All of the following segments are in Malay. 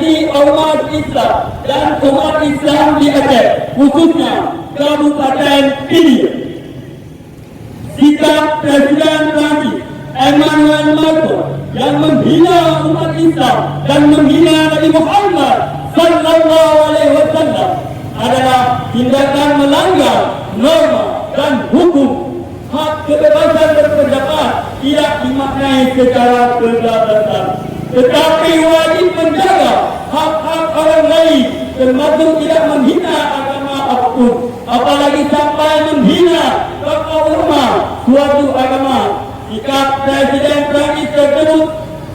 hati umat Islam dan umat Islam di Aceh, khususnya Kabupaten Pinia. Sikap Presiden Perancis Emmanuel Macron yang menghina umat Islam dan menghina Nabi Muhammad sallallahu alaihi wasallam adalah tindakan melanggar norma dan hukum. Hak kebebasan berpendapat tidak dimaknai secara kegagasan, tetapi wajib menjaga hak-hak orang lain, termasuk tidak menghina agama apapun, apalagi sampai menghina tokoh ulama suatu agama. Sikap Presiden Perancis tersebut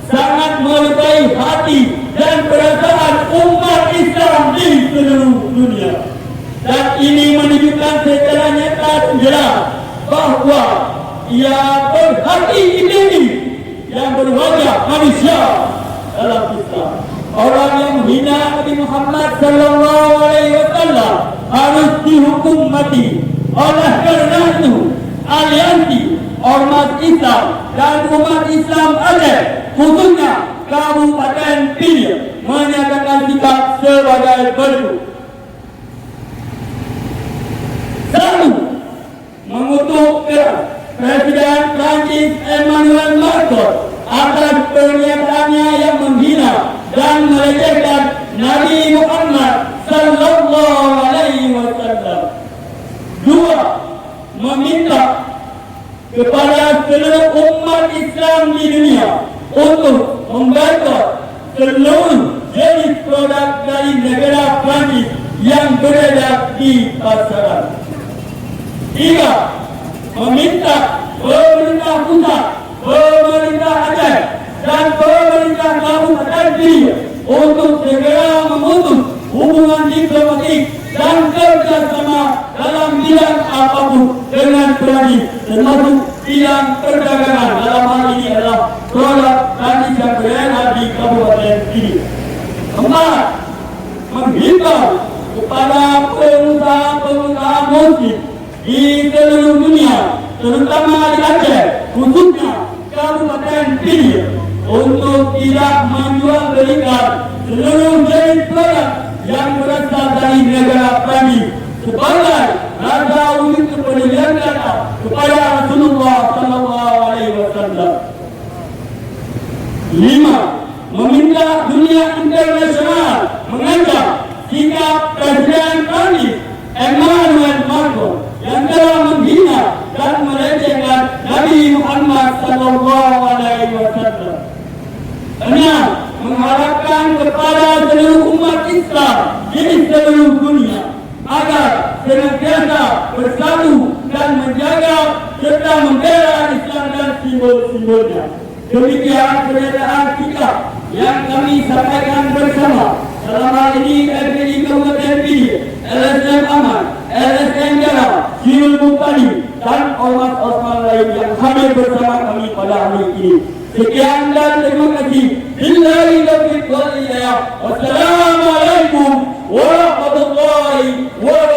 sangat melukai hati dan perasaan umat Islam di seluruh dunia, dan ini menunjukkan secara nyata dan jelas bahawa ia berhati ini yang berwajah manusia dalam Islam. Orang yang menghina Nabi Muhammad sallallahu alaihi wasallam harus dihukum mati. Oleh kerana itu, aliansi ormas Islam dan umat Islam Aceh, khususnya Kabupaten Pinia, menyatakan sikap sebagai berikut. Satu, mengutuk keras Presiden Perancis Emmanuel Macron atas pernyataannya yang menghina dan melecehkan Nabi Muhammad sallallahu alaihi wasallam. Dua, meminta kepada seluruh umat Islam di dunia untuk memboikot seluruh jenis produk dari negara Perancis yang beredar di pasaran. Tiga, meminta pemerintah pusat, pemerintah Aceh dan pemerintah Kabupaten Pinia untuk segera memutus hubungan diplomatik dan kerjasama dalam bidang apapun dengan Perancis, termasuk bidang perdagangan. Dalam hal ini adalah produk Perancis yang beredar di Kabupaten Pinia. Empat, menghimbau kepada pengusaha-pengusaha muslim di seluruh dunia, terutama di Aceh, khususnya Kabupaten Pinia, untuk tidak menjual belikan seluruh jenis produk yang berasal dari negara Perancis sebagai rasa wujud kepedulian kita kepada Rasulullah sallallahu alaihi wasallam. Lima, meminta dunia internasional mengancam sikap Presiden Perancis Emmanuel Macron yang telah menghina dan melecehkan Nabi Muhammad sallallahu alaihi wasallam. Enam, mengharapkan kepada seluruh umat Islam di seluruh dunia agar senantiasa bersatu dan menjaga serta membela Islam dan simbol-simbolnya. Demikian pernyataan sikap yang kami sampaikan bersama. Dalam hal ini FPI Kabupaten Pinia, LSM Aman, LSM Jara, Sirul Bupani dan ormas-ormas lain yang hadir bersama kami pada hari ini. Sekian dan terima kasih. Billahi taufiq wal hidayah. Wassalamualaikum warahmatullahi wabarakatuh.